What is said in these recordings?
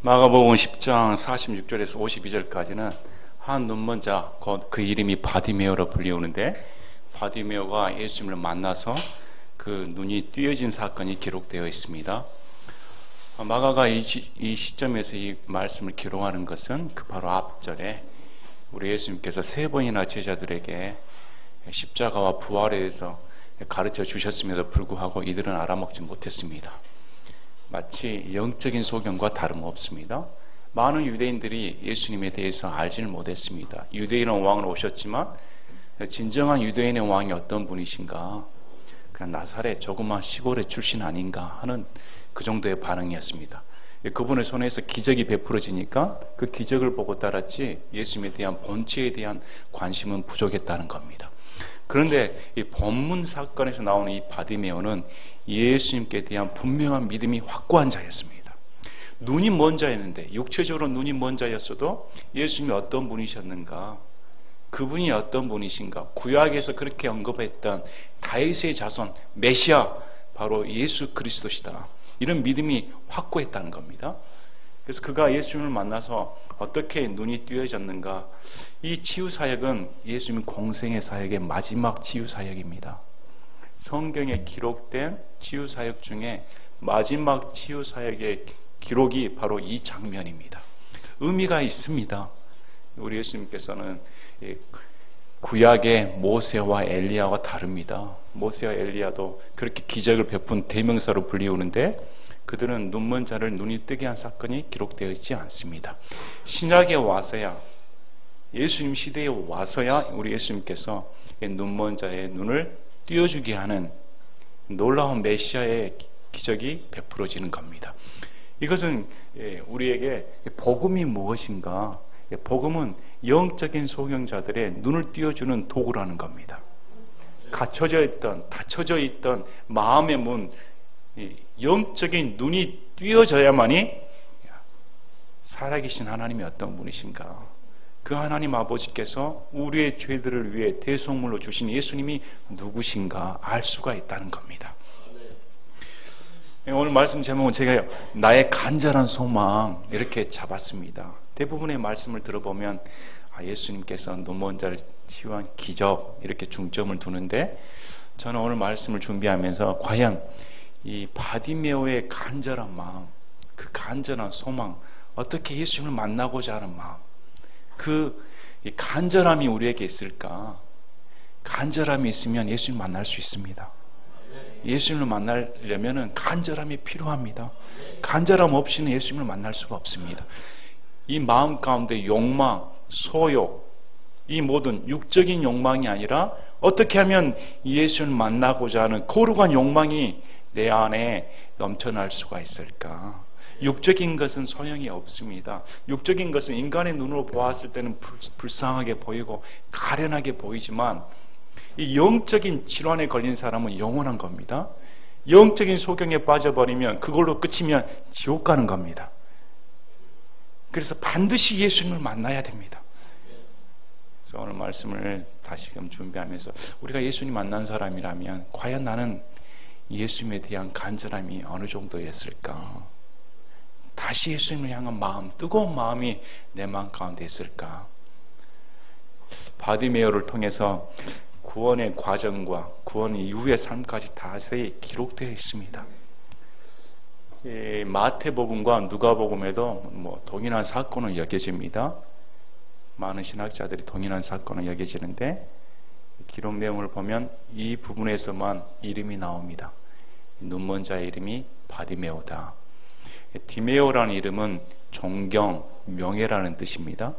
마가복음 10장 46절에서 52절까지는 한 눈먼 자, 곧 그 이름이 바디메오로 불리우는데, 바디메오가 예수님을 만나서 그 눈이 띄어진 사건이 기록되어 있습니다. 마가가 이 시점에서 이 말씀을 기록하는 것은 그 바로 앞절에 우리 예수님께서 3번이나 제자들에게 십자가와 부활에 대해서 가르쳐 주셨음에도 불구하고 이들은 알아먹지 못했습니다. 마치 영적인 소경과 다름없습니다. 많은 유대인들이 예수님에 대해서 알지는 못했습니다. 유대인은 왕으로 오셨지만 진정한 유대인의 왕이 어떤 분이신가, 그냥 나사렛 조그만 시골의 출신 아닌가 하는 그 정도의 반응이었습니다. 그분의 손에서 기적이 베풀어지니까 그 기적을 보고 따랐지 예수님에 대한 본체에 대한 관심은 부족했다는 겁니다. 그런데 이 본문 사건에서 나오는 이 바디메오는 예수님께 대한 분명한 믿음이 확고한 자였습니다. 눈이 먼 자였는데, 육체적으로 눈이 먼 자였어도 예수님이 어떤 분이셨는가, 그분이 어떤 분이신가, 구약에서 그렇게 언급했던 다윗의 자손 메시아, 바로 예수 그리스도시다, 이런 믿음이 확고했다는 겁니다. 그래서 그가 예수님을 만나서 어떻게 눈이 띄어졌는가, 이 치유사역은 예수님 공생의 사역의 마지막 치유사역입니다. 성경에 기록된 치유사역 중에 마지막 치유사역의 기록이 바로 이 장면입니다. 의미가 있습니다. 우리 예수님께서는 구약의 모세와 엘리야와 다릅니다. 모세와 엘리야도 그렇게 기적을 베푼 대명사로 불리우는데, 그들은 눈먼 자를 눈이 뜨게 한 사건이 기록되어 있지 않습니다. 신약에 와서야, 예수님 시대에 와서야 우리 예수님께서 눈먼 자의 눈을 띄어주게 하는 놀라운 메시아의 기적이 베풀어지는 겁니다. 이것은 우리에게 복음이 무엇인가, 복음은 영적인 소경자들의 눈을 띄어주는 도구라는 겁니다. 갇혀져 있던, 닫혀져 있던 마음의 문, 영적인 눈이 띄어져야만이 살아계신 하나님이 어떤 분이신가, 그 하나님 아버지께서 우리의 죄들을 위해 대속물로 주신 예수님이 누구신가 알 수가 있다는 겁니다. 오늘 말씀 제목은 제가 나의 간절한 소망 이렇게 잡았습니다. 대부분의 말씀을 들어보면 예수님께서 눈먼 자를 치유한 기적 이렇게 중점을 두는데, 저는 오늘 말씀을 준비하면서 과연 이 바디메오의 간절한 마음, 그 간절한 소망, 어떻게 예수님을 만나고자 하는 마음, 이 간절함이 우리에게 있을까? 간절함이 있으면 예수님 만날 수 있습니다. 예수님을 만나려면 간절함이 필요합니다. 간절함 없이는 예수님을 만날 수가 없습니다. 이 마음 가운데 욕망, 소욕, 이 모든 육적인 욕망이 아니라 어떻게 하면 예수님을 만나고자 하는 거룩한 욕망이 내 안에 넘쳐날 수가 있을까? 육적인 것은 소용이 없습니다. 육적인 것은 인간의 눈으로 보았을 때는 불쌍하게 보이고 가련하게 보이지만, 이 영적인 질환에 걸린 사람은 영원한 겁니다. 영적인 소경에 빠져버리면, 그걸로 끝이면 지옥 가는 겁니다. 그래서 반드시 예수님을 만나야 됩니다. 그래서 오늘 말씀을 다시금 준비하면서, 우리가 예수님 만난 사람이라면 과연 나는 예수님에 대한 간절함이 어느 정도였을까? 다시 예수님을 향한 마음, 뜨거운 마음이 내 마음 가운데 있을까? 바디메오를 통해서 구원의 과정과 구원 이후의 삶까지 다시 기록되어 있습니다. 마태복음과 누가복음에도 동일한 사건은 여겨집니다. 많은 신학자들이 동일한 사건은 여겨지는데, 기록 내용을 보면 이 부분에서만 이름이 나옵니다. 눈먼 자의 이름이 바디메오다. 디메오라는 이름은 존경, 명예라는 뜻입니다.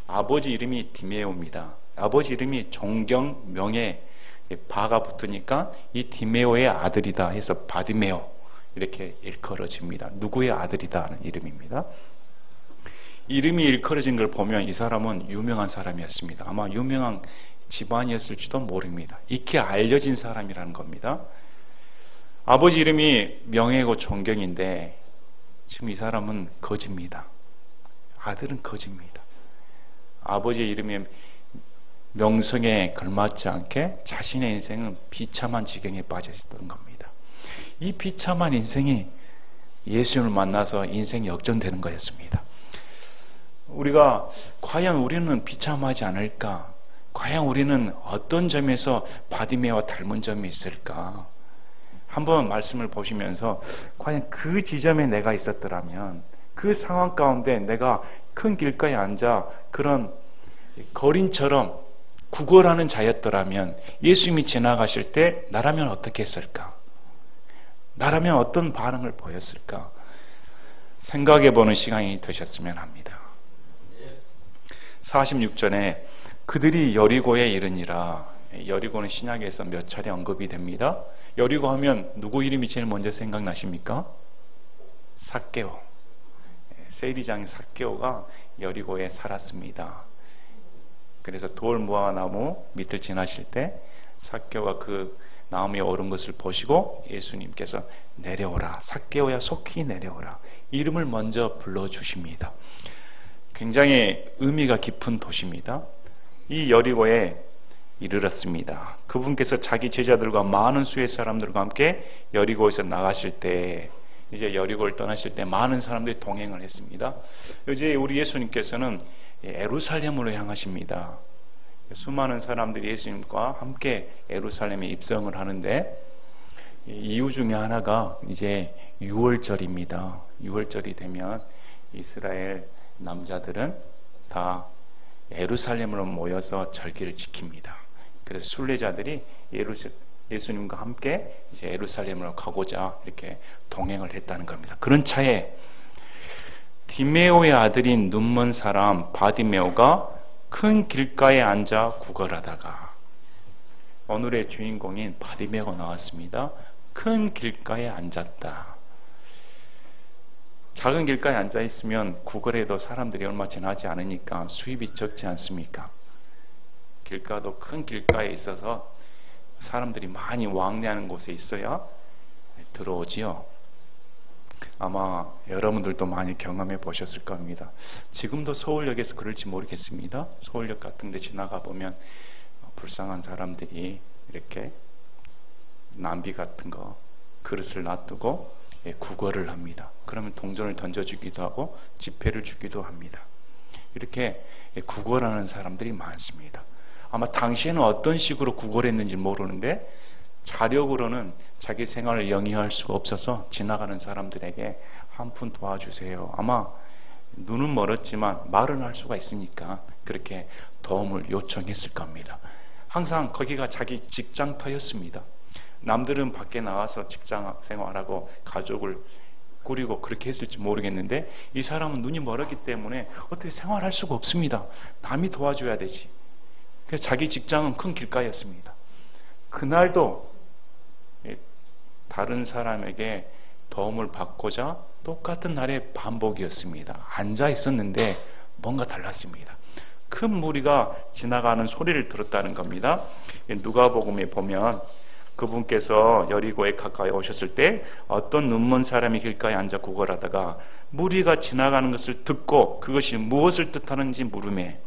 아버지 이름이 디메오입니다. 아버지 이름이 존경, 명예, 바가 붙으니까 이 디메오의 아들이다 해서 바디메오 이렇게 일컬어집니다. 누구의 아들이다 하는 이름입니다. 이름이 일컬어진 걸 보면 이 사람은 유명한 사람이었습니다. 아마 유명한 집안이었을지도 모릅니다. 익히 알려진 사람이라는 겁니다. 아버지 이름이 명예고 존경인데 지금 이 사람은 거지입니다. 아들은 거지입니다. 아버지의 이름이 명성에 걸맞지 않게 자신의 인생은 비참한 지경에 빠져 있었던 겁니다. 이 비참한 인생이 예수님을 만나서 인생이 역전되는 거였습니다. 우리가 과연 우리는 비참하지 않을까? 과연 우리는 어떤 점에서 바디메오와 닮은 점이 있을까? 한번 말씀을 보시면서 과연 그 지점에 내가 있었더라면, 그 상황 가운데 내가 큰 길가에 앉아 그런 거린처럼 구걸하는 자였더라면, 예수님이 지나가실 때 나라면 어떻게 했을까? 나라면 어떤 반응을 보였을까? 생각해보는 시간이 되셨으면 합니다. 46절에 그들이 여리고에 이르니라. 여리고는 신약에서 몇 차례 언급이 됩니다. 여리고 하면 누구 이름이 제일 먼저 생각나십니까? 삭개오. 세리장인 삭개오가 여리고에 살았습니다. 그래서 돌 무화과나무 밑을 지나실 때 삭개오가 그 나무에 오른 것을 보시고 예수님께서 내려오라, 삭개오야 속히 내려오라, 이름을 먼저 불러주십니다. 굉장히 의미가 깊은 도시입니다. 이 여리고에 이르렀습니다. 그분께서 자기 제자들과 많은 수의 사람들과 함께 여리고에서 나가실 때, 이제 여리고를 떠나실 때 많은 사람들이 동행을 했습니다. 이제 우리 예수님께서는 예루살렘으로 향하십니다. 수많은 사람들이 예수님과 함께 예루살렘에 입성을 하는데, 이유 중에 하나가 이제 6월절입니다. 6월절이 되면 이스라엘 남자들은 다 예루살렘으로 모여서 절기를 지킵니다. 그래서 순례자들이 예수님과 함께 이제 예루살렘으로 가고자 이렇게 동행을 했다는 겁니다. 그런 차에 디메오의 아들인 눈먼 사람 바디메오가 큰 길가에 앉아 구걸하다가, 오늘의 주인공인 바디메오가 나왔습니다. 큰 길가에 앉았다. 작은 길가에 앉아 있으면 구걸해도 사람들이 얼마 지나지 않으니까 수입이 적지 않습니까? 길가도 큰 길가에 있어서 사람들이 많이 왕래하는 곳에 있어야 들어오지요. 아마 여러분들도 많이 경험해 보셨을 겁니다. 지금도 서울역에서 그럴지 모르겠습니다. 서울역 같은 데 지나가 보면 불쌍한 사람들이 이렇게 남비 같은 거 그릇을 놔두고 구걸을 합니다. 그러면 동전을 던져주기도 하고 지폐를 주기도 합니다. 이렇게 구걸하는 사람들이 많습니다. 아마 당시에는 어떤 식으로 구걸했는지 모르는데 자력으로는 자기 생활을 영위할 수가 없어서 지나가는 사람들에게 한 푼 도와주세요. 아마 눈은 멀었지만 말은 할 수가 있으니까 그렇게 도움을 요청했을 겁니다. 항상 거기가 자기 직장터였습니다. 남들은 밖에 나와서 직장 생활하고 가족을 꾸리고 그렇게 했을지 모르겠는데, 이 사람은 눈이 멀었기 때문에 어떻게 생활할 수가 없습니다. 남이 도와줘야 되지. 그래서 자기 직장은 큰 길가였습니다. 그날도 다른 사람에게 도움을 받고자 똑같은 날의 반복이었습니다. 앉아 있었는데 뭔가 달랐습니다. 큰 무리가 지나가는 소리를 들었다는 겁니다. 누가복음에 보면 그분께서 여리고에 가까이 오셨을 때 어떤 눈먼 사람이 길가에 앉아 구걸하다가 무리가 지나가는 것을 듣고 그것이 무엇을 뜻하는지 물으매,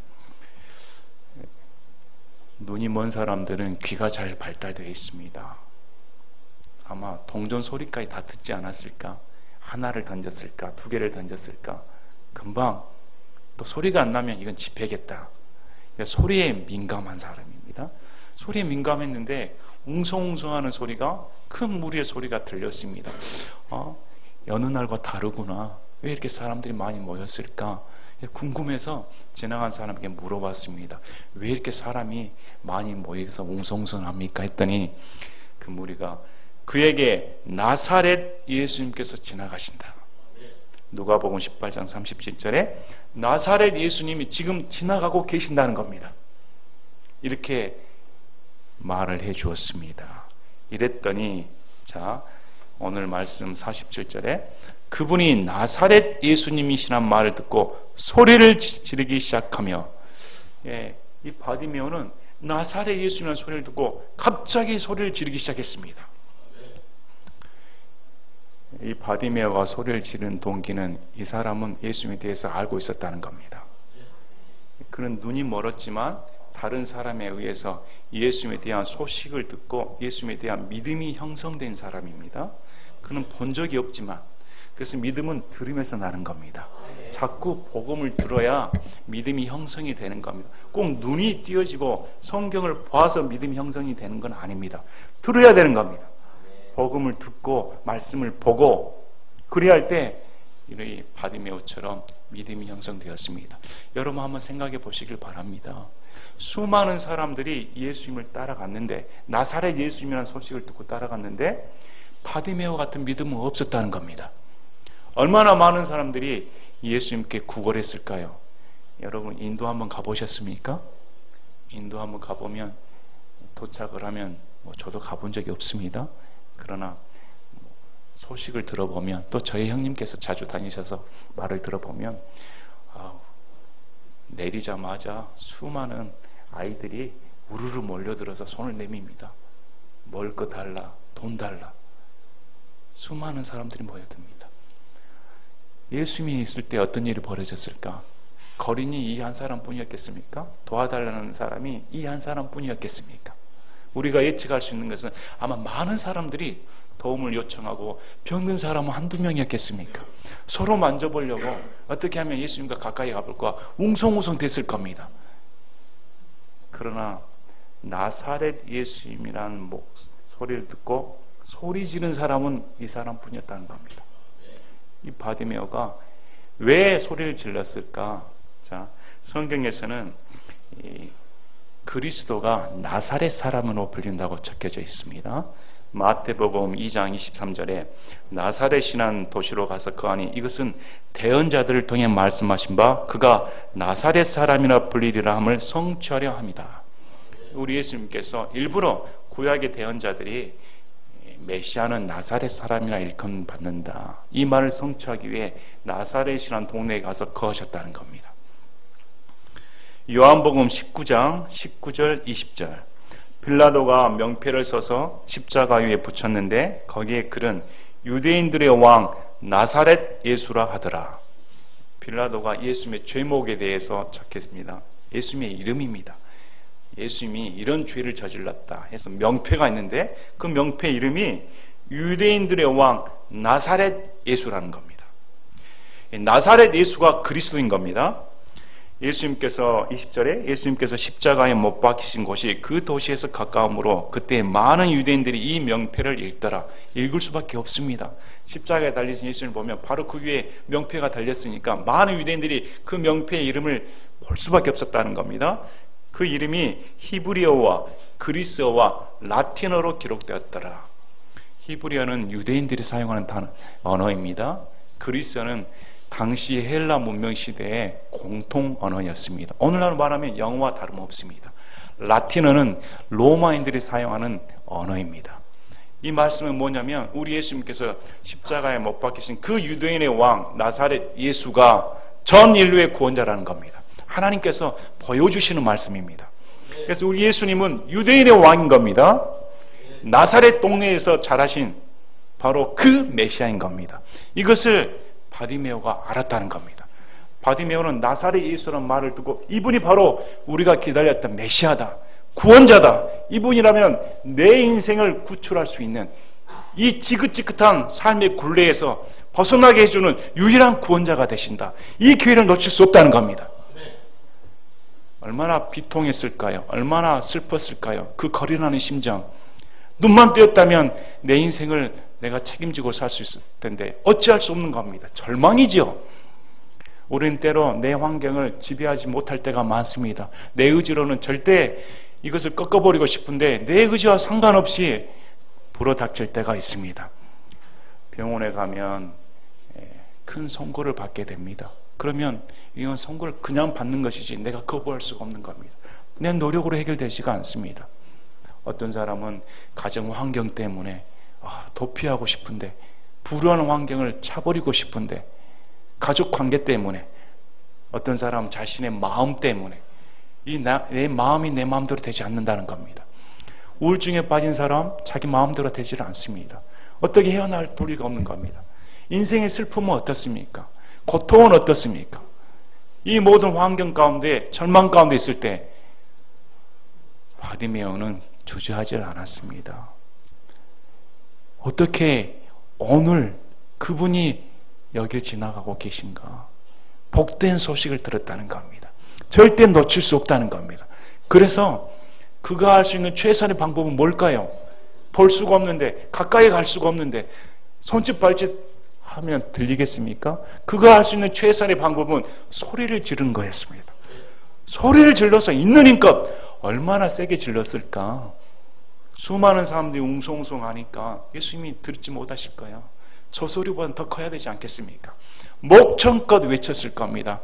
눈이 먼 사람들은 귀가 잘 발달되어 있습니다. 아마 동전 소리까지 다 듣지 않았을까? 하나를 던졌을까? 두 개를 던졌을까? 금방 또 소리가 안 나면 이건 지폐겠다. 소리에 민감한 사람입니다. 소리에 민감했는데 웅성웅성하는 소리가, 큰 무리의 소리가 들렸습니다. 여느 날과 다르구나. 왜 이렇게 사람들이 많이 모였을까? 궁금해서 지나간 사람에게 물어봤습니다. 왜 이렇게 사람이 많이 모여서 웅성웅성합니까? 했더니 그 무리가 그에게 나사렛 예수님께서 지나가신다. 누가복음 18장 37절에 나사렛 예수님이 지금 지나가고 계신다는 겁니다. 이렇게 말을 해 주었습니다. 이랬더니 자, 오늘 말씀 47절에 그분이 나사렛 예수님이시란 말을 듣고 소리를 지르기 시작하며, 이 바디메오는 나사렛 예수님이라는 소리를 듣고 갑자기 소리를 지르기 시작했습니다. 이 바디메오가 소리를 지르는 동기는 이 사람은 예수님에 대해서 알고 있었다는 겁니다. 그는 눈이 멀었지만 다른 사람에 의해서 예수님에 대한 소식을 듣고 예수님에 대한 믿음이 형성된 사람입니다. 그는 본 적이 없지만 그래서 믿음은 들으면서 나는 겁니다. 자꾸 복음을 들어야 믿음이 형성이 되는 겁니다. 꼭 눈이 띄어지고 성경을 봐서 믿음이 형성이 되는 건 아닙니다. 들어야 되는 겁니다. 복음을 듣고 말씀을 보고 그래야 할 때 이 바디메오처럼 믿음이 형성되었습니다. 여러분 한번 생각해 보시길 바랍니다. 수많은 사람들이 예수님을 따라갔는데, 나사렛 예수님이라는 소식을 듣고 따라갔는데 바디메오 같은 믿음은 없었다는 겁니다. 얼마나 많은 사람들이 예수님께 구걸했을까요? 여러분 인도 한번 가보셨습니까? 인도 한번 가보면, 도착을 하면 저도 가본 적이 없습니다. 그러나 소식을 들어보면, 또 저희 형님께서 자주 다니셔서 말을 들어보면 내리자마자 수많은 아이들이 우르르 몰려들어서 손을 내밉니다. 먹을 거 달라, 돈 달라. 수많은 사람들이 모여듭니다. 예수님이 있을 때 어떤 일이 벌어졌을까? 거린이 이 한 사람뿐이었겠습니까? 도와달라는 사람이 이 한 사람뿐이었겠습니까? 우리가 예측할 수 있는 것은 아마 많은 사람들이 도움을 요청하고 병든 사람은 한두 명이었겠습니까? 서로 만져보려고 어떻게 하면 예수님과 가까이 가볼까 웅성웅성 됐을 겁니다. 그러나 나사렛 예수님이라는 소리를 듣고 소리 지른 사람은 이 사람뿐이었다는 겁니다. 이 바디메오가 왜 소리를 질렀을까? 자, 성경에서는 그리스도가 나사렛 사람으로 불린다고 적혀져 있습니다. 마태복음 2장 23절에 나사렛이라는 도시로 가서 거하니 이것은 대언자들을 통해 말씀하신 바 그가 나사렛 사람이라 불리리라 함을 성취하려 합니다. 우리 예수님께서 일부러 구약의 대언자들이 메시아는 나사렛 사람이라 일컬받는다, 이 말을 성취하기 위해 나사렛이라는 동네에 가서 거하셨다는 겁니다. 요한복음 19장 19절 20절, 빌라도가 명패를 써서 십자가 위에 붙였는데 거기에 글은 유대인들의 왕 나사렛 예수라 하더라. 빌라도가 예수님의 죄목에 대해서 적혔습니다. 예수님의 이름입니다. 예수님이 이런 죄를 저질렀다 해서 명패가 있는데 그 명패 이름이 유대인들의 왕 나사렛 예수라는 겁니다. 나사렛 예수가 그리스도인 겁니다. 예수님께서 20절에 예수님께서 십자가에 못 박히신 곳이 그 도시에서 가까우므로 그때 많은 유대인들이 이 명패를 읽더라. 읽을 수밖에 없습니다. 십자가에 달리신 예수님을 보면 바로 그 위에 명패가 달렸으니까 많은 유대인들이 그 명패의 이름을 볼 수밖에 없었다는 겁니다. 그 이름이 히브리어와 그리스어와 라틴어로 기록되었더라. 히브리어는 유대인들이 사용하는 언어입니다. 그리스어는 당시 헬라 문명 시대의 공통 언어였습니다. 오늘날 말하면 영어와 다름없습니다. 라틴어는 로마인들이 사용하는 언어입니다. 이 말씀은 뭐냐면 우리 예수님께서 십자가에 못 박히신 그 유대인의 왕 나사렛 예수가 전 인류의 구원자라는 겁니다. 하나님께서 보여주시는 말씀입니다. 그래서 우리 예수님은 유대인의 왕인 겁니다. 나사렛 동네에서 자라신 바로 그 메시아인 겁니다. 이것을 바디메오가 알았다는 겁니다. 바디메오는 나사렛 예수라는 말을 듣고 이분이 바로 우리가 기다렸던 메시아다, 구원자다, 이분이라면 내 인생을 구출할 수 있는 이 지긋지긋한 삶의 굴레에서 벗어나게 해주는 유일한 구원자가 되신다, 이 기회를 놓칠 수 없다는 겁니다. 얼마나 비통했을까요? 얼마나 슬펐을까요? 그 거리라는 심정. 눈만 띄었다면 내 인생을 내가 책임지고 살 수 있을 텐데 어찌할 수 없는 겁니다. 절망이죠. 우리는 때로 내 환경을 지배하지 못할 때가 많습니다. 내 의지로는 절대 이것을 꺾어버리고 싶은데 내 의지와 상관없이 불어닥칠 때가 있습니다. 병원에 가면 큰 선고를 받게 됩니다. 그러면 이건 선고를 그냥 받는 것이지 내가 거부할 수가 없는 겁니다. 내 노력으로 해결되지가 않습니다. 어떤 사람은 가정 환경 때문에 도피하고 싶은데, 불우한 환경을 차버리고 싶은데, 가족 관계 때문에, 어떤 사람은 자신의 마음 때문에 내 마음이 내 마음대로 되지 않는다는 겁니다. 우울증에 빠진 사람 자기 마음대로 되지를 않습니다. 어떻게 헤어나올 도리가 없는 겁니다. 인생의 슬픔은 어떻습니까? 고통은 어떻습니까? 이 모든 환경 가운데, 절망 가운데 있을 때 바디메오는 주저하지 않았습니다. 어떻게 오늘 그분이 여길 지나가고 계신가? 복된 소식을 들었다는 겁니다. 절대 놓칠 수 없다는 겁니다. 그래서 그가 할 수 있는 최선의 방법은 뭘까요? 볼 수가 없는데, 가까이 갈 수가 없는데 손짓 발짓 하면 들리겠습니까? 그가 할 수 있는 최선의 방법은 소리를 지르는 거였습니다. 소리를 질러서 있는 힘껏 얼마나 세게 질렀을까? 수많은 사람들이 웅성웅성하니까 예수님이 듣지 못하실 거야. 저 소리보다는 더 커야 되지 않겠습니까? 목청껏 외쳤을 겁니다.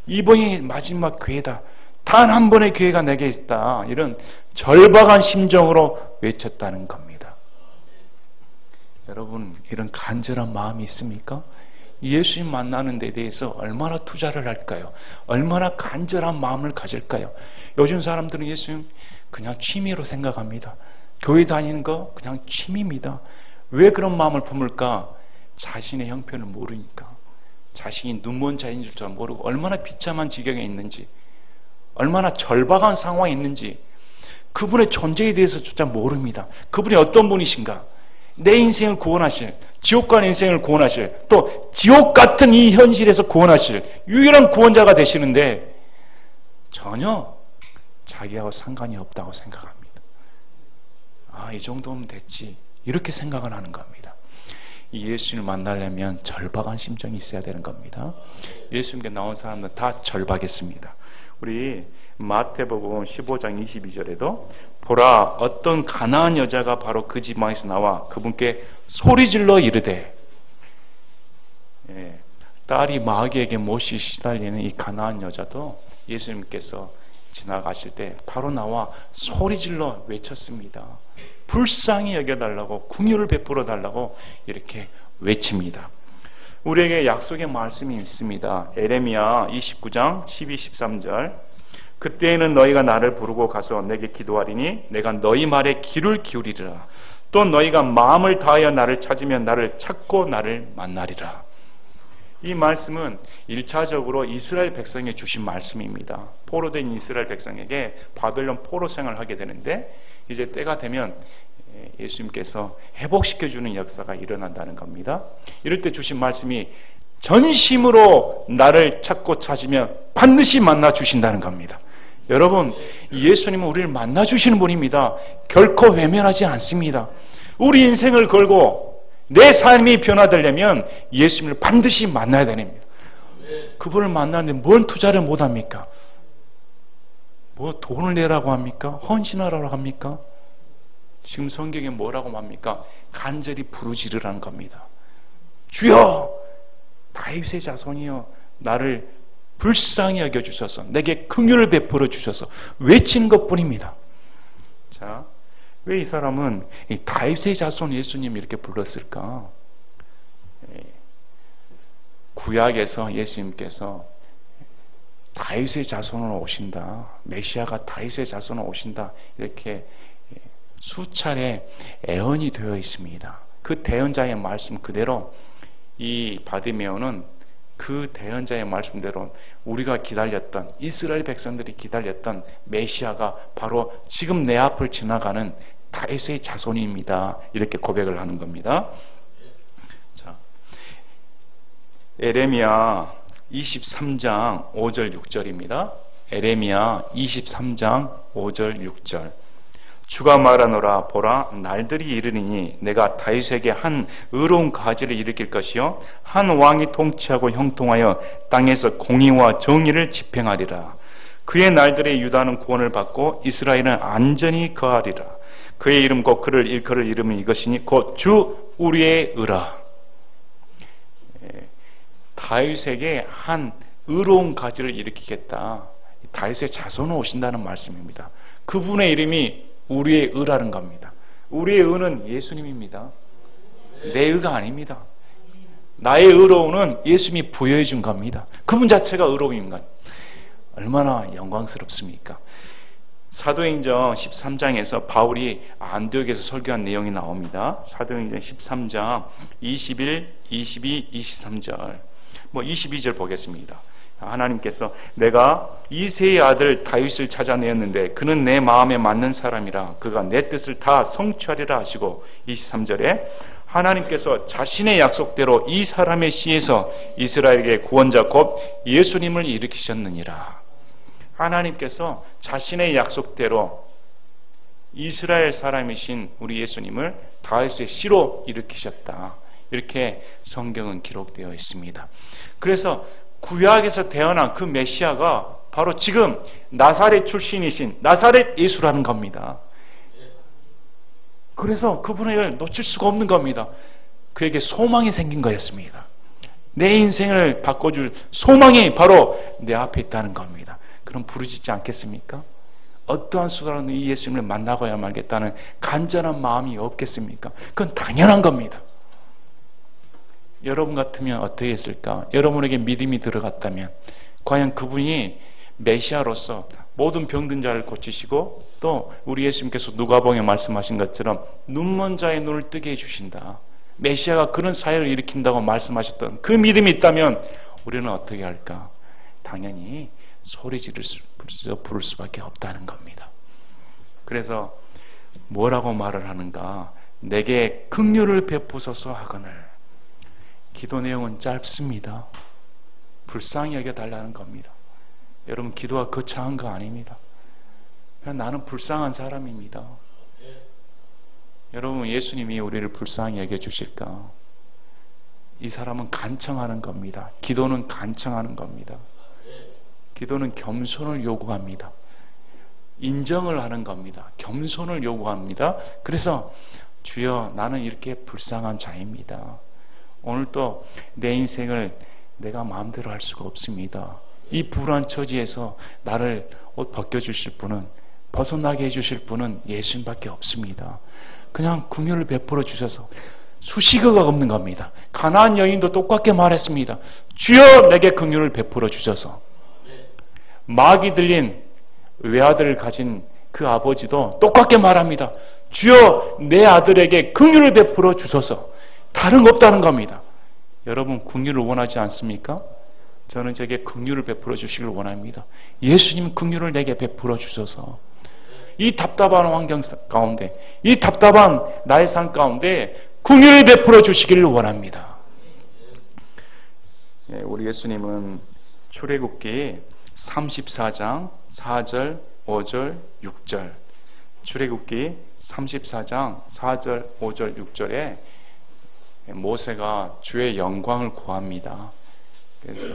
이번이 마지막 기회다. 단 한 번의 기회가 내게 있다. 이런 절박한 심정으로 외쳤다는 겁니다. 여러분, 이런 간절한 마음이 있습니까? 예수님 만나는 데 대해서 얼마나 투자를 할까요? 얼마나 간절한 마음을 가질까요? 요즘 사람들은 예수님 그냥 취미로 생각합니다. 교회 다니는 거 그냥 취미입니다. 왜 그런 마음을 품을까? 자신의 형편을 모르니까. 자신이 눈먼 자인 줄 모르고 얼마나 비참한 지경에 있는지, 얼마나 절박한 상황에 있는지, 그분의 존재에 대해서조차 모릅니다. 그분이 어떤 분이신가? 내 인생을 구원하실, 지옥 가는 인생을 구원하실, 또 지옥 같은 이 현실에서 구원하실 유일한 구원자가 되시는데 전혀 자기하고 상관이 없다고 생각합니다. 아, 이 정도면 됐지, 이렇게 생각을 하는 겁니다. 이 예수님을 만나려면 절박한 심정이 있어야 되는 겁니다. 예수님께 나온 사람들은 다 절박했습니다. 우리 마태복음 15장 22절에도 보라, 어떤 가나안 여자가 바로 그 지방에서 나와 그분께 소리질러 이르되, 딸이 마귀에게 못이 시달리는 이 가나안 여자도 예수님께서 지나가실 때 바로 나와 소리질러 외쳤습니다. 불쌍히 여겨달라고, 긍휼을 베풀어 달라고 이렇게 외칩니다. 우리에게 약속의 말씀이 있습니다. 에레미야 29장 12, 13절. 그때에는 너희가 나를 부르고 가서 내게 기도하리니 내가 너희 말에 귀를 기울이리라. 또 너희가 마음을 다하여 나를 찾으면 나를 찾고 나를 만나리라. 이 말씀은 1차적으로 이스라엘 백성에 주신 말씀입니다. 포로된 이스라엘 백성에게 바벨론 포로 생활을 하게 되는데, 이제 때가 되면 예수님께서 회복시켜주는 역사가 일어난다는 겁니다. 이럴 때 주신 말씀이 전심으로 나를 찾고 찾으면 반드시 만나 주신다는 겁니다. 여러분, 예수님은 우리를 만나 주시는 분입니다. 결코 외면하지 않습니다. 우리 인생을 걸고 내 삶이 변화되려면 예수님을 반드시 만나야 됩니다. 그분을 만나는데 뭘 투자를 못합니까? 뭐 돈을 내라고 합니까? 헌신하라고 합니까? 지금 성경에 뭐라고 합니까? 간절히 부르짖으라는 겁니다. 주여, 다윗의 자손이여, 나를 불쌍히 여겨주셔서 내게 긍휼을 베풀어 주셔서 외치는 것뿐입니다. 자, 왜 이 사람은 이 다윗의 자손 예수님 이렇게 불렀을까? 구약에서 예수님께서 다윗의 자손으로 오신다, 메시아가 다윗의 자손으로 오신다, 이렇게 수차례 애언이 되어 있습니다. 그 대언자의 말씀 그대로 이 바디메오는 그 대언자의 말씀대로 우리가 기다렸던, 이스라엘 백성들이 기다렸던 메시아가 바로 지금 내 앞을 지나가는 다윗의 자손입니다. 이렇게 고백을 하는 겁니다. 자, 에레미야 23장 5절 6절입니다. 에레미야 23장 5절 6절. 주가 말하노라, 보라, 날들이 이르리니 내가 다윗에게 한 의로운 가지를 일으킬 것이요 한 왕이 통치하고 형통하여 땅에서 공의와 정의를 집행하리라. 그의 날들에 유다는 구원을 받고 이스라엘은 안전히 거하리라. 그의 이름 곧 그를 일컬을 이름은 이것이니 곧 주 우리의 의라. 다윗에게 한 의로운 가지를 일으키겠다. 다윗의 자손으로 오신다는 말씀입니다. 그분의 이름이 우리의 의라는 겁니다. 우리의 의는 예수님입니다. 내 의가 아닙니다. 나의 의로움은 예수님이 부여해 준 겁니다. 그분 자체가 의로움입니다. 얼마나 영광스럽습니까? 사도행전 13장에서 바울이 안디옥에서 설교한 내용이 나옵니다. 사도행전 13장 21, 22, 23절. 22절 보겠습니다. 하나님께서 내가 이새의 아들 다윗을 찾아내었는데 그는 내 마음에 맞는 사람이라 그가 내 뜻을 다 성취하리라 하시고 23절에 하나님께서 자신의 약속대로 이 사람의 씨에서 이스라엘에게 구원자 곧 예수님을 일으키셨느니라. 하나님께서 자신의 약속대로 이스라엘 사람이신 우리 예수님을 다윗의 씨로 일으키셨다. 이렇게 성경은 기록되어 있습니다. 그래서 구약에서 태어난 그 메시아가 바로 지금 나사렛 출신이신 나사렛 예수라는 겁니다. 그래서 그분을 놓칠 수가 없는 겁니다. 그에게 소망이 생긴 거였습니다. 내 인생을 바꿔줄 소망이 바로 내 앞에 있다는 겁니다. 그럼 부르짖지 않겠습니까? 어떠한 수단으로 이 예수님을 만나고야 말겠다는 간절한 마음이 없겠습니까? 그건 당연한 겁니다. 여러분 같으면 어떻게 했을까? 여러분에게 믿음이 들어갔다면 과연 그분이 메시아로서 모든 병든 자를 고치시고 또 우리 예수님께서 누가복음에 말씀하신 것처럼 눈먼 자의 눈을 뜨게 해주신다. 메시아가 그런 사회를 일으킨다고 말씀하셨던 그 믿음이 있다면 우리는 어떻게 할까? 당연히 소리 지르면서 부를 수밖에 없다는 겁니다. 그래서 뭐라고 말을 하는가? 내게 긍휼을 베푸소서 하거늘. 기도 내용은 짧습니다. 불쌍히 여겨달라는 겁니다. 여러분 기도가 거창한 거 아닙니다. 그냥 나는 불쌍한 사람입니다. 여러분 예수님이 우리를 불쌍히 여겨주실까? 이 사람은 간청하는 겁니다. 기도는 간청하는 겁니다. 기도는 겸손을 요구합니다. 인정을 하는 겁니다. 겸손을 요구합니다. 그래서 주여 나는 이렇게 불쌍한 자입니다. 오늘도 내 인생을 내가 마음대로 할 수가 없습니다. 이 불안 처지에서 나를 옷 벗겨주실 분은 벗어나게 해주실 분은 예수님밖에 없습니다. 그냥 긍휼을 베풀어 주셔서 수식어가 없는 겁니다. 가나안 여인도 똑같게 말했습니다. 주여 내게 긍휼을 베풀어 주셔서. 막이 들린 외아들을 가진 그 아버지도 똑같게 말합니다. 주여 내 아들에게 긍휼을 베풀어 주소서. 다른 거 없다는 겁니다. 여러분 긍휼을 원하지 않습니까? 저는 제게 긍휼을 베풀어 주시길 원합니다. 예수님 긍휼을 내게 베풀어 주셔서 이 답답한 환경 가운데 이 답답한 나의 삶 가운데 긍휼을 베풀어 주시기를 원합니다. 우리 예수님은 출애굽기 34장 4절 5절 6절 출애굽기 34장 4절 5절 6절에 모세가 주의 영광을 구합니다. 그래서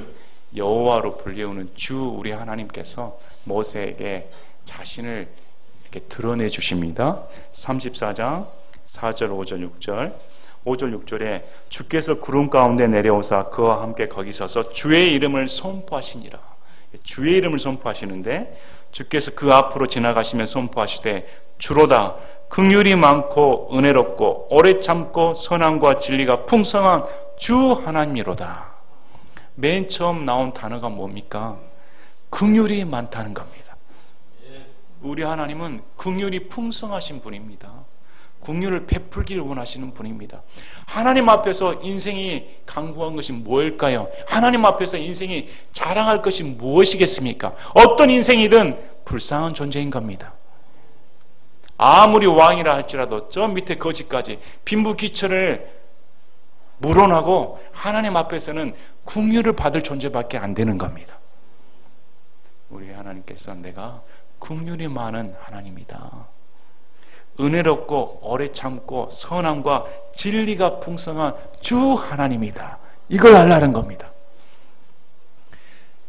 여호와로 불리우는 주 우리 하나님께서 모세에게 자신을 이렇게 드러내 주십니다. 34장 4절 5절 6절 5절 6절에 주께서 구름 가운데 내려오사 그와 함께 거기 서서 주의 이름을 선포하시니라. 주의 이름을 선포하시는데 주께서 그 앞으로 지나가시며 선포하시되 주로다 긍휼이 많고 은혜롭고 오래 참고 선함과 진리가 풍성한 주 하나님이로다. 맨 처음 나온 단어가 뭡니까? 긍휼이 많다는 겁니다. 우리 하나님은 긍휼이 풍성하신 분입니다. 긍휼을 베풀기를 원하시는 분입니다. 하나님 앞에서 인생이 강구한 것이 뭘까요? 하나님 앞에서 인생이 자랑할 것이 무엇이겠습니까? 어떤 인생이든 불쌍한 존재인 겁니다. 아무리 왕이라 할지라도 저 밑에 거지까지 빈부귀천을 물어나고 하나님 앞에서는 긍휼을 받을 존재밖에 안 되는 겁니다. 우리 하나님께서 내가 긍휼이 많은 하나님이다. 은혜롭고 오래 참고 선함과 진리가 풍성한 주 하나님이다. 이걸 알라는 겁니다.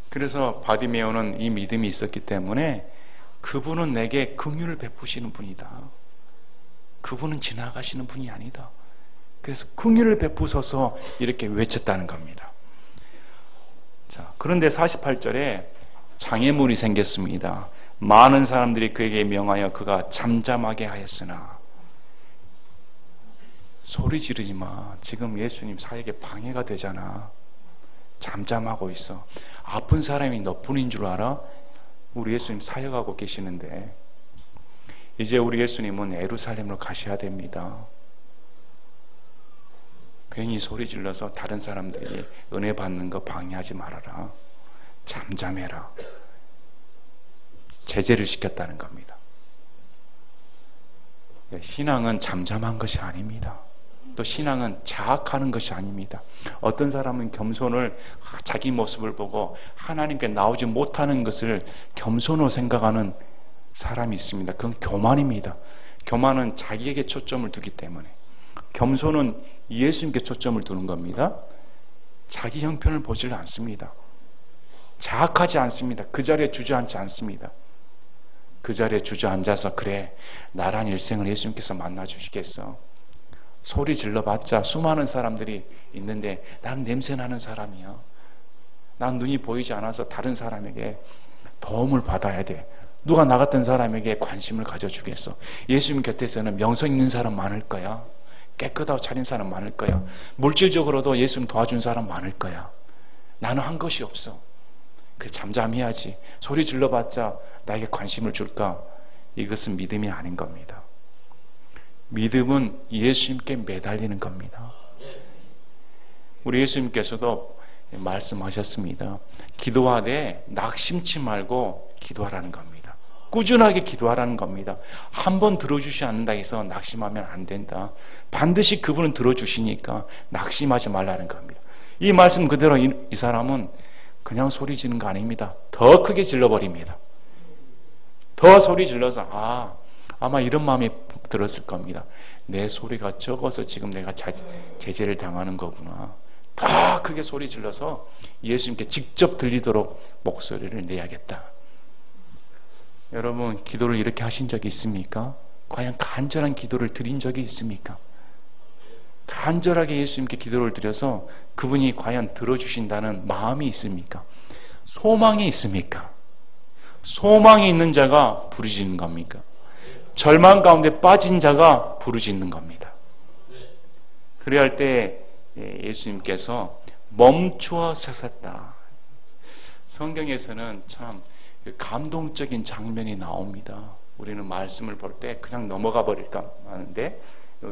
그래서 바디메오는 이 믿음이 있었기 때문에 그분은 내게 긍휼을 베푸시는 분이다. 그분은 지나가시는 분이 아니다. 그래서 긍휼을 베푸소서 이렇게 외쳤다는 겁니다. 자, 그런데 48절에 장애물이 생겼습니다. 많은 사람들이 그에게 명하여 그가 잠잠하게 하였으나 소리 지르지 마. 지금 예수님 사역에 방해가 되잖아. 잠잠하고 있어. 아픈 사람이 너뿐인 줄 알아? 우리 예수님 사역하고 계시는데 이제 우리 예수님은 예루살렘으로 가셔야 됩니다. 괜히 소리 질러서 다른 사람들이 은혜 받는 거 방해하지 말아라. 잠잠해라. 제재를 시켰다는 겁니다. 신앙은 잠잠한 것이 아닙니다. 또 신앙은 자학하는 것이 아닙니다. 어떤 사람은 겸손을 자기 모습을 보고 하나님께 나오지 못하는 것을 겸손으로 생각하는 사람이 있습니다. 그건 교만입니다. 교만은 자기에게 초점을 두기 때문에, 겸손은 예수님께 초점을 두는 겁니다. 자기 형편을 보지를 않습니다. 자학하지 않습니다. 그 자리에 주저앉지 않습니다. 그 자리에 주저앉아서 그래, 나란 일생을 예수님께서 만나주시겠어. 소리 질러봤자 수많은 사람들이 있는데 난 냄새나는 사람이야. 난 눈이 보이지 않아서 다른 사람에게 도움을 받아야 돼. 누가 나 같은 사람에게 관심을 가져주겠어. 예수님 곁에서는 명성 있는 사람 많을 거야. 깨끗하고 차린 사람 많을 거야. 물질적으로도 예수님 도와준 사람 많을 거야. 나는 한 것이 없어. 그래, 잠잠해야지. 소리 질러봤자 나에게 관심을 줄까? 이것은 믿음이 아닌 겁니다. 믿음은 예수님께 매달리는 겁니다. 우리 예수님께서도 말씀하셨습니다. 기도하되 낙심치 말고 기도하라는 겁니다. 꾸준하게 기도하라는 겁니다. 한 번 들어주시 않는다 해서 낙심하면 안 된다. 반드시 그분은 들어주시니까 낙심하지 말라는 겁니다. 이 말씀 그대로 이 사람은 그냥 소리 지르는 거 아닙니다. 더 크게 질러버립니다. 더 소리 질러서 아마 이런 마음이 들었을 겁니다. 내 소리가 적어서 지금 내가 제재를 당하는 거구나. 더 크게 소리 질러서 예수님께 직접 들리도록 목소리를 내야겠다. 여러분, 기도를 이렇게 하신 적이 있습니까? 과연 간절한 기도를 드린 적이 있습니까? 간절하게 예수님께 기도를 드려서 그분이 과연 들어주신다는 마음이 있습니까? 소망이 있습니까? 소망이 있는 자가 부르짖는 겁니까? 절망 가운데 빠진 자가 부르짖는 겁니다. 그래야 할 때 예수님께서 멈추어 서셨다. 성경에서는 참 감동적인 장면이 나옵니다. 우리는 말씀을 볼 때 그냥 넘어가 버릴까 하는데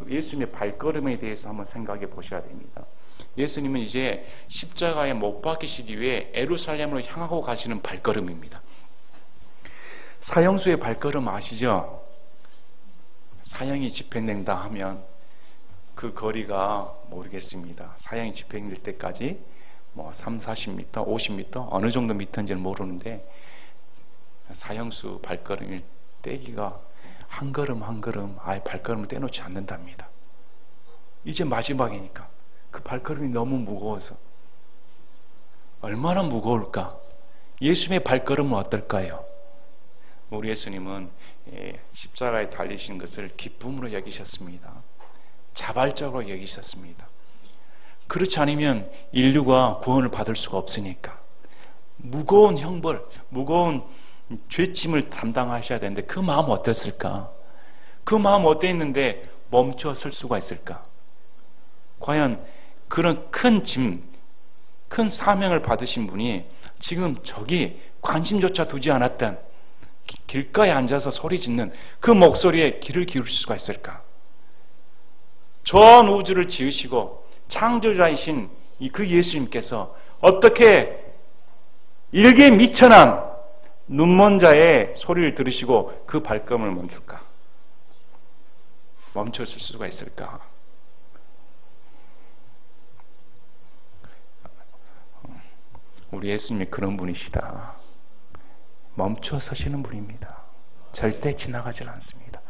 예수님의 발걸음에 대해서 한번 생각해 보셔야 됩니다. 예수님은 이제 십자가에 못 박히시기 위해 예루살렘으로 향하고 가시는 발걸음입니다. 사형수의 발걸음 아시죠? 사형이 집행된다 하면 그 거리가 모르겠습니다. 사형이 집행될 때까지 3, 40m, 50m 어느 정도 미터인지는 모르는데 사형수 발걸음을 떼기가 한 걸음 한 걸음 아예 발걸음을 떼놓지 않는답니다. 이제 마지막이니까 그 발걸음이 너무 무거워서 얼마나 무거울까? 예수님의 발걸음은 어떨까요? 우리 예수님은 십자가에 달리신 것을 기쁨으로 여기셨습니다. 자발적으로 여기셨습니다. 그렇지 않으면 인류가 구원을 받을 수가 없으니까 무거운 형벌, 무거운 죄짐을 담당하셔야 되는데 그 마음 어땠을까? 그 마음 어땠는데 멈춰 설 수가 있을까? 과연 그런 큰 짐, 큰 사명을 받으신 분이 지금 저기 관심조차 두지 않았던 길가에 앉아서 소리 짓는 그 목소리에 귀를 기울일 수가 있을까? 전 우주를 지으시고 창조자이신 그 예수님께서 어떻게 일개 미천한 눈먼 자의 소리를 들으시고 그 발걸음을 멈출까? 멈췄을 수가 있을까? 우리 예수님이 그런 분이시다. 멈춰 서시는 분입니다. 절대 지나가질 않습니다.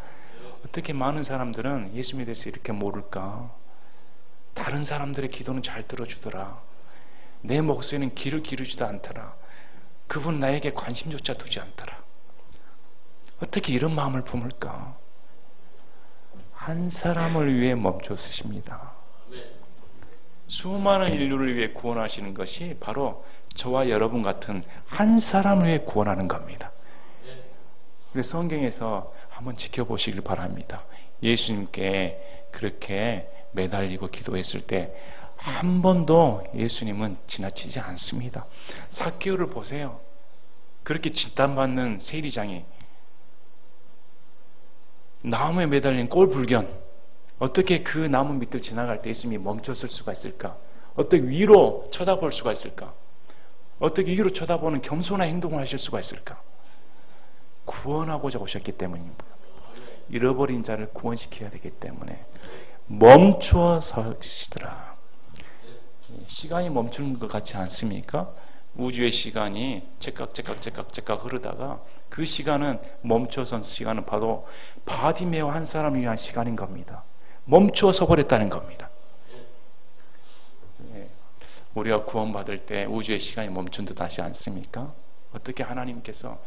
어떻게 많은 사람들은 예수님에 대해서 이렇게 모를까? 다른 사람들의 기도는 잘 들어주더라. 내 목소리는 귀를 기르지도 않더라. 그분 나에게 관심조차 두지 않더라. 어떻게 이런 마음을 품을까? 한 사람을 위해 멈춰 서십니다. 수많은 인류를 위해 구원하시는 것이 바로 저와 여러분 같은 한 사람을 위해 구원하는 겁니다. 그래서 성경에서 한번 지켜보시길 바랍니다. 예수님께 그렇게 매달리고 기도했을 때 한 번도 예수님은 지나치지 않습니다. 삭개오를 보세요. 그렇게 진단받는 세리장이 나무에 매달린 꼴불견, 어떻게 그 나무 밑을 지나갈 때 예수님이 멈췄을 수가 있을까? 어떻게 위로 쳐다볼 수가 있을까? 어떻게 위로 쳐다보는 겸손한 행동을 하실 수가 있을까? 구원하고자 오셨기 때문입니다. 잃어버린 자를 구원시켜야 되기 때문에 멈추어 서시더라. 시간이 멈추는 것 같지 않습니까? 우주의 시간이 째깍 흐르다가 그 시간은 멈춰선 시간은 바로 바디메오 한 사람을 위한 시간인 겁니다. 멈추어 서버렸다는 겁니다. 우리가 구원받을 때 우주의 시간이 멈춘 듯 하지 않습니까? 어떻게 하나님께서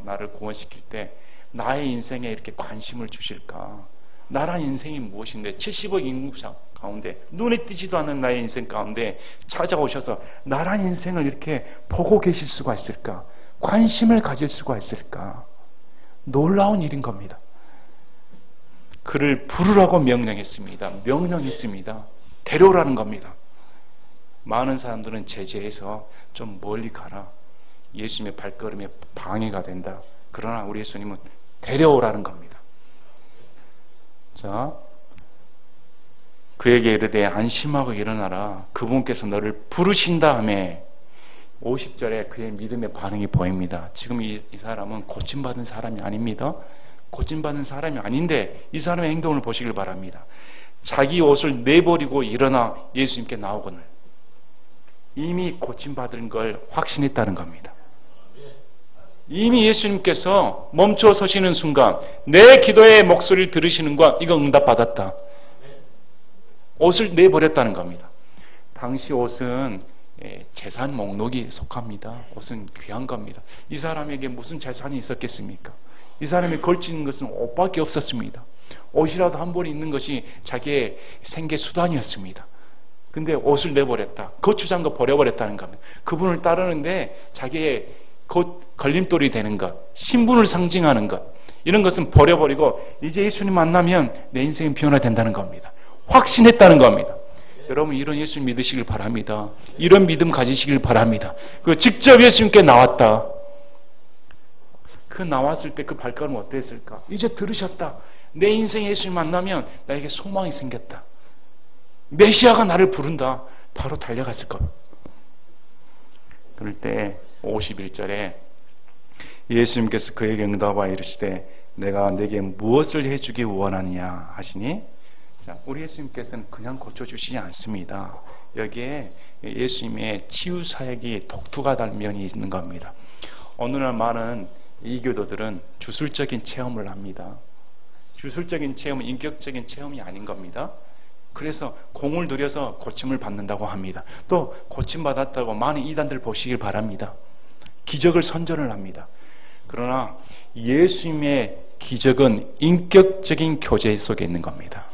나를 구원시킬 때 나의 인생에 이렇게 관심을 주실까? 나란 인생이 무엇인데 70억 인구 가운데 눈에 띄지도 않는 나의 인생 가운데 찾아오셔서 나란 인생을 이렇게 보고 계실 수가 있을까? 관심을 가질 수가 있을까? 놀라운 일인 겁니다. 그를 부르라고 명령했습니다. 데려오라는 겁니다. 많은 사람들은 제재해서 좀 멀리 가라. 예수님의 발걸음에 방해가 된다. 그러나 우리 예수님은 데려오라는 겁니다. 자, 그에게 이르되 안심하고 일어나라. 그분께서 너를 부르신다 하며 50절에 그의 믿음의 반응이 보입니다. 지금 이 사람은 고침받은 사람이 아닙니다. 고침받은 사람이 아닌데 이 사람의 행동을 보시길 바랍니다. 자기 옷을 내버리고 일어나 예수님께 나오거늘 이미 고침받은 걸 확신했다는 겁니다. 이미 예수님께서 멈춰 서시는 순간 내 기도의 목소리를 들으시는 건 이거 응답받았다. 옷을 내버렸다는 겁니다. 당시 옷은 재산 목록이 속합니다. 옷은 귀한 겁니다. 이 사람에게 무슨 재산이 있었겠습니까? 이 사람이 걸치는 것은 옷밖에 없었습니다. 옷이라도 한 벌 있는 것이 자기의 생계 수단이었습니다. 근데 옷을 내버렸다. 거추장거 버려버렸다는 겁니다. 그분을 따르는데 자기의 곧 걸림돌이 되는 것, 신분을 상징하는 것, 이런 것은 버려버리고 이제 예수님 만나면 내 인생이 변화된다는 겁니다. 확신했다는 겁니다. 여러분 이런 예수님 믿으시길 바랍니다. 이런 믿음 가지시길 바랍니다. 그리고 직접 예수님께 나왔다. 그 나왔을 때 그 발걸음 어땠을까? 이제 들으셨다. 내 인생에 예수님 만나면 나에게 소망이 생겼다. 메시아가 나를 부른다. 바로 달려갔을 겁니다. 그럴 때 51절에 예수님께서 그에게 응답하여 이르시되 내가 내게 무엇을 해주기 원하느냐 하시니, 자, 우리 예수님께서는 그냥 고쳐주시지 않습니다. 여기에 예수님의 치유사역이 독특한 면이 있는 겁니다. 오늘날 많은 이교도들은 주술적인 체험을 합니다. 주술적인 체험은 인격적인 체험이 아닌 겁니다. 그래서 공을 들여서 고침을 받는다고 합니다. 또 고침받았다고 많은 이단들 보시길 바랍니다. 기적을 선전을 합니다. 그러나 예수님의 기적은 인격적인 교제 속에 있는 겁니다.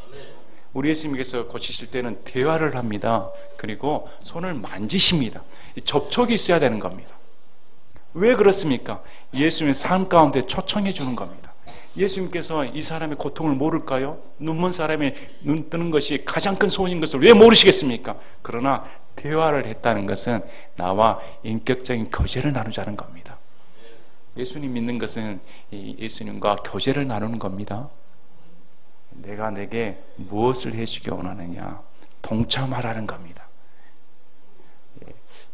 우리 예수님께서 고치실 때는 대화를 합니다. 그리고 손을 만지십니다. 접촉이 있어야 되는 겁니다. 왜 그렇습니까? 예수님의 삶 가운데 초청해 주는 겁니다. 예수님께서 이 사람의 고통을 모를까요? 눈먼 사람의 눈 뜨는 것이 가장 큰 소원인 것을 왜 모르시겠습니까? 그러나 대화를 했다는 것은 나와 인격적인 교제를 나누자는 겁니다. 예수님 믿는 것은 예수님과 교제를 나누는 겁니다. 내가 내게 무엇을 해주기 원하느냐, 동참하라는 겁니다.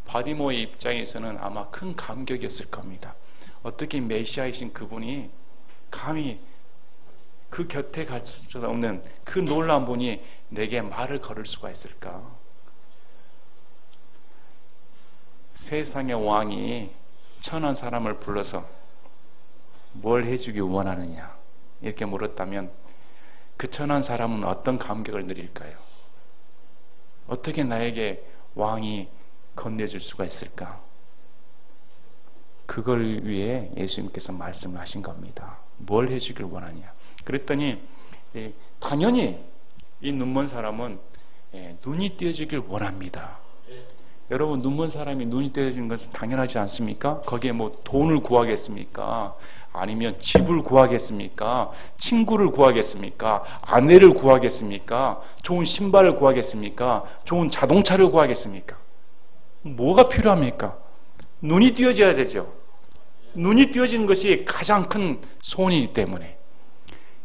바디모의 입장에서는 아마 큰 감격이었을 겁니다. 어떻게 메시아이신 그분이 감히 그 곁에 갈 수 없는 그 놀라운 분이 내게 말을 걸을 수가 있을까? 세상의 왕이 천한 사람을 불러서 뭘 해주기 원하느냐 이렇게 물었다면 그 천한 사람은 어떤 감격을 누릴까요? 어떻게 나에게 왕이 건네줄 수가 있을까? 그걸 위해 예수님께서 말씀하신 겁니다. 뭘 해주길 원하냐? 그랬더니 당연히 이 눈먼 사람은 눈이 띄어지길 원합니다. 여러분, 눈먼 사람이 눈이 띄어지는 것은 당연하지 않습니까? 거기에 뭐 돈을 구하겠습니까? 아니면 집을 구하겠습니까? 친구를 구하겠습니까? 아내를 구하겠습니까? 좋은 신발을 구하겠습니까? 좋은 자동차를 구하겠습니까? 뭐가 필요합니까? 눈이 띄어져야 되죠. 눈이 띄어지는 것이 가장 큰 소원이기 때문에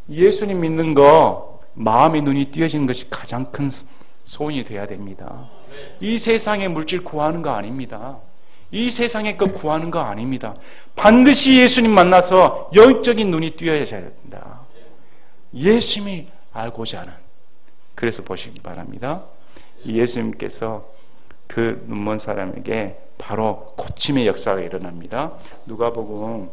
예수님 믿는 거, 마음의 눈이 띄어지는 것이 가장 큰 소원이 되어야 됩니다. 이 세상의 물질 구하는 거 아닙니다. 이 세상의 것 구하는 거 아닙니다. 반드시 예수님 만나서 영적인 눈이 띄어야 된다. 예수님이 알고자 하는. 그래서 보시기 바랍니다. 예수님께서 그 눈먼 사람에게 바로 고침의 역사가 일어납니다. 누가복음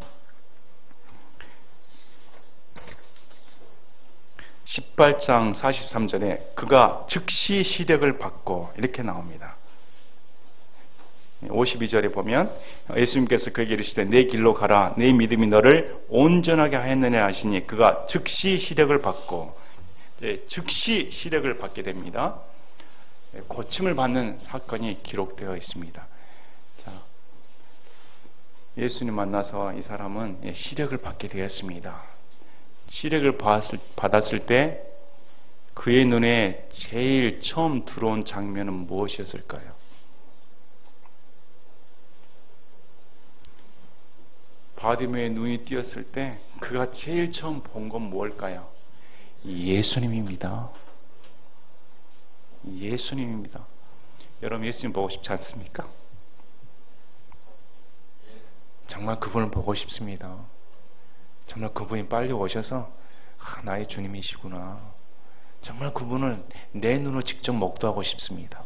18장 43절에 그가 즉시 시력을 받고 이렇게 나옵니다. 52절에 보면 예수님께서 그에게 이르시되 내 길로 가라 내 믿음이 너를 온전하게 하였느냐 하시니 그가 즉시 시력을 받고, 즉시 시력을 받게 됩니다. 고침을 받는 사건이 기록되어 있습니다. 자, 예수님 만나서 이 사람은 시력을 받게 되었습니다. 시력을 받았을 때 그의 눈에 제일 처음 들어온 장면은 무엇이었을까요? 바디메오의 눈이 띄었을 때 그가 제일 처음 본 건 무엇일까요? 예수님입니다. 예수님입니다. 여러분 예수님 보고 싶지 않습니까? 정말 그분을 보고 싶습니다. 정말 그분이 빨리 오셔서 나의 주님이시구나. 정말 그분을 내 눈으로 직접 목도하고 싶습니다.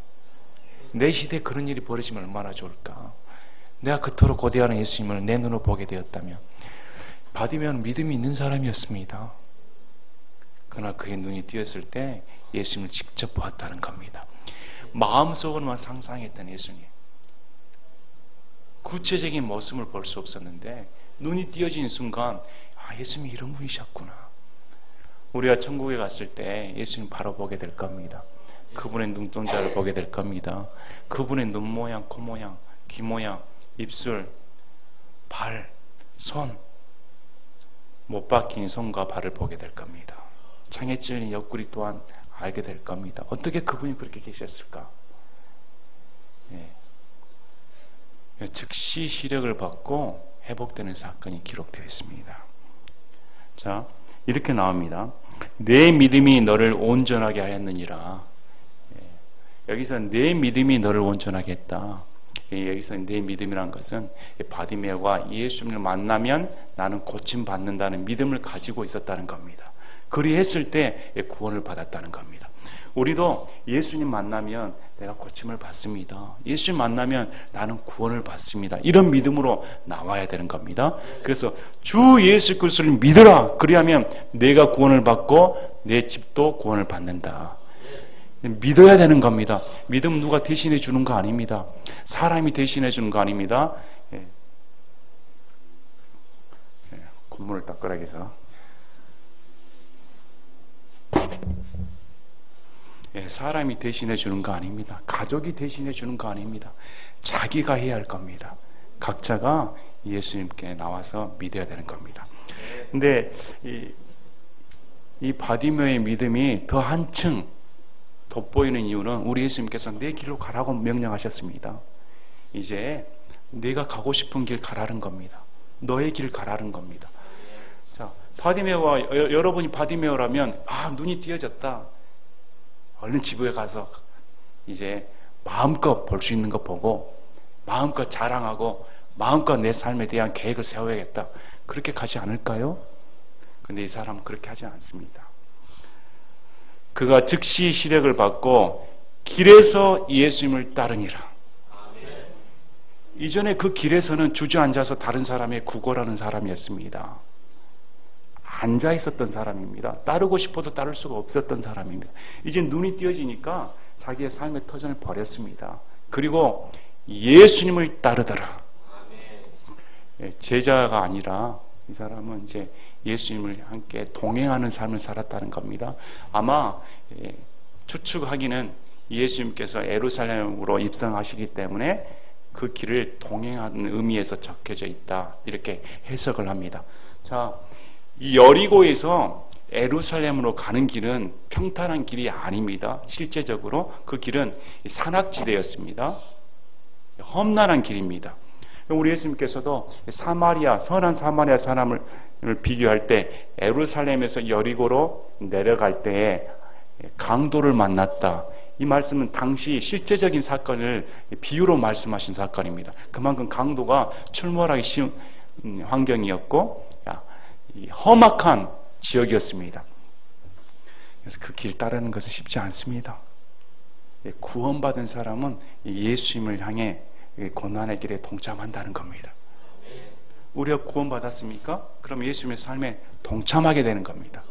내 시대에 그런 일이 벌어지면 얼마나 좋을까. 내가 그토록 고대하는 예수님을 내 눈으로 보게 되었다면. 바디메오는 믿음이 있는 사람이었습니다. 그러나 그의 눈이 띄었을 때 예수님을 직접 보았다는 겁니다. 마음속으로만 상상했던 예수님, 구체적인 모습을 볼 수 없었는데 눈이 띄어진 순간 예수님이 이런 분이셨구나. 우리가 천국에 갔을 때 예수님 바로 보게 될 겁니다. 그분의 눈동자를 보게 될 겁니다. 그분의 눈 모양, 코 모양, 귀 모양, 입술, 발, 손, 못 박힌 손과 발을 보게 될 겁니다. 창에 찔린 옆구리 또한 알게 될 겁니다. 어떻게 그분이 그렇게 계셨을까? 즉시 시력을 받고 회복되는 사건이 기록되어 있습니다. 자, 이렇게 나옵니다. 내 믿음이 너를 온전하게 하였느니라. 여기서 내 믿음이 너를 온전하게 했다. 여기서 내 믿음이라는 것은 바디메오가 예수님을 만나면 나는 고침받는다는 믿음을 가지고 있었다는 겁니다. 그리했을 때 구원을 받았다는 겁니다. 우리도 예수님 만나면 내가 고침을 받습니다. 예수님 만나면 나는 구원을 받습니다. 이런 믿음으로 나와야 되는 겁니다. 그래서 주 예수 그리스도를 믿으라. 그리하면 내가 구원을 받고 내 집도 구원을 받는다. 믿어야 되는 겁니다. 믿음 누가 대신해 주는 거 아닙니다. 사람이 대신해 주는 거 아닙니다. 콧물을 닦으라해서 사람이 대신해 주는 거 아닙니다. 가족이 대신해 주는 거 아닙니다. 자기가 해야 할 겁니다. 각자가 예수님께 나와서 믿어야 되는 겁니다. 근데 이 바디메오의 믿음이 더 한층 돋보이는 이유는 우리 예수님께서 내 길로 가라고 명령하셨습니다. 이제 내가 가고 싶은 길 가라는 겁니다. 너의 길 가라는 겁니다. 자, 바디메오와 여러분이 바디메오라면 눈이 띄어졌다. 얼른 집에 가서 이제 마음껏 볼 수 있는 거 보고 마음껏 자랑하고 마음껏 내 삶에 대한 계획을 세워야겠다. 그렇게 가지 않을까요? 근데 이 사람은 그렇게 하지 않습니다. 그가 즉시 시력을 받고 길에서 예수님을 따르니라. 이전에 그 길에서는 주저앉아서 다른 사람의 구걸하는 사람이었습니다. 앉아 있었던 사람입니다. 따르고 싶어도 따를 수가 없었던 사람입니다. 이제 눈이 띄어지니까 자기의 삶의 터전을 버렸습니다. 그리고 예수님을 따르더라. 제자가 아니라 이 사람은 이제 예수님을 함께 동행하는 삶을 살았다는 겁니다. 아마 추측하기는 예수님께서 예루살렘으로 입성하시기 때문에 그 길을 동행하는 의미에서 적혀져 있다. 이렇게 해석을 합니다. 자, 이 여리고에서 예루살렘으로 가는 길은 평탄한 길이 아닙니다. 실제적으로 그 길은 산악지대였습니다. 험난한 길입니다. 우리 예수님께서도 사마리아, 선한 사마리아 사람을 비교할 때 예루살렘에서 여리고로 내려갈 때에 강도를 만났다. 이 말씀은 당시 실제적인 사건을 비유로 말씀하신 사건입니다. 그만큼 강도가 출몰하기 쉬운 환경이었고 험악한 지역이었습니다. 그래서 그 길 따르는 것은 쉽지 않습니다. 구원받은 사람은 예수님을 향해 고난의 길에 동참한다는 겁니다. 우리가 구원받았습니까? 그럼 예수님의 삶에 동참하게 되는 겁니다.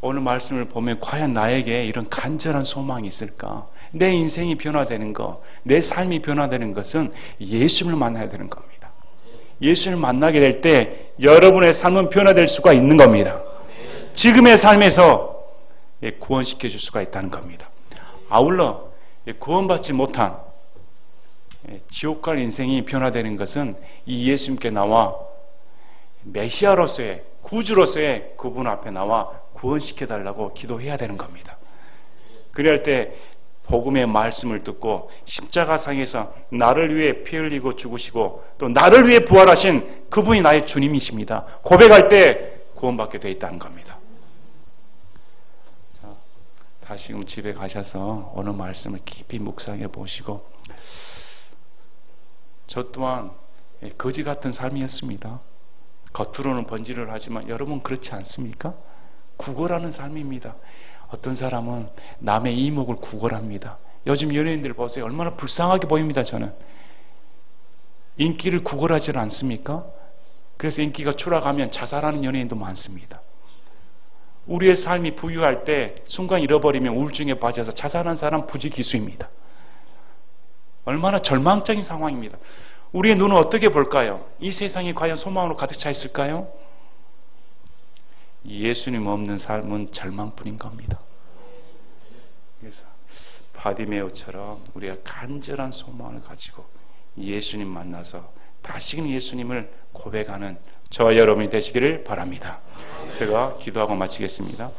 오늘 말씀을 보면 과연 나에게 이런 간절한 소망이 있을까? 내 인생이 변화되는 것, 내 삶이 변화되는 것은 예수님을 만나야 되는 겁니다. 예수님을 만나게 될 때 여러분의 삶은 변화될 수가 있는 겁니다. 지금의 삶에서 구원시켜 줄 수가 있다는 겁니다. 아울러 구원받지 못한 지옥 갈 인생이 변화되는 것은 이 예수님께 나와 메시아로서의 구주로서의 그분 앞에 나와 구원시켜 달라고 기도해야 되는 겁니다. 그럴 때 복음의 말씀을 듣고 십자가상에서 나를 위해 피 흘리고 죽으시고 또 나를 위해 부활하신 그분이 나의 주님이십니다. 고백할 때 구원받게 돼 있다는 겁니다. 자, 다시금 집에 가셔서 오늘 말씀을 깊이 묵상해 보시고, 저 또한 거지 같은 삶이었습니다. 겉으로는 번지를 하지만 여러분 그렇지 않습니까? 구걸하는 삶입니다. 어떤 사람은 남의 이목을 구걸합니다. 요즘 연예인들 보세요. 얼마나 불쌍하게 보입니다. 저는 인기를 구걸하지 않습니까? 그래서 인기가 추락하면 자살하는 연예인도 많습니다. 우리의 삶이 부유할 때 순간 잃어버리면 우울증에 빠져서 자살한 사람 부지기수입니다. 얼마나 절망적인 상황입니다. 우리의 눈은 어떻게 볼까요? 이 세상이 과연 소망으로 가득 차 있을까요? 예수님 없는 삶은 절망뿐인 겁니다. 그래서 바디메오처럼 우리가 간절한 소망을 가지고 예수님 만나서 다시금 예수님을 고백하는 저와 여러분이 되시기를 바랍니다. 제가 기도하고 마치겠습니다.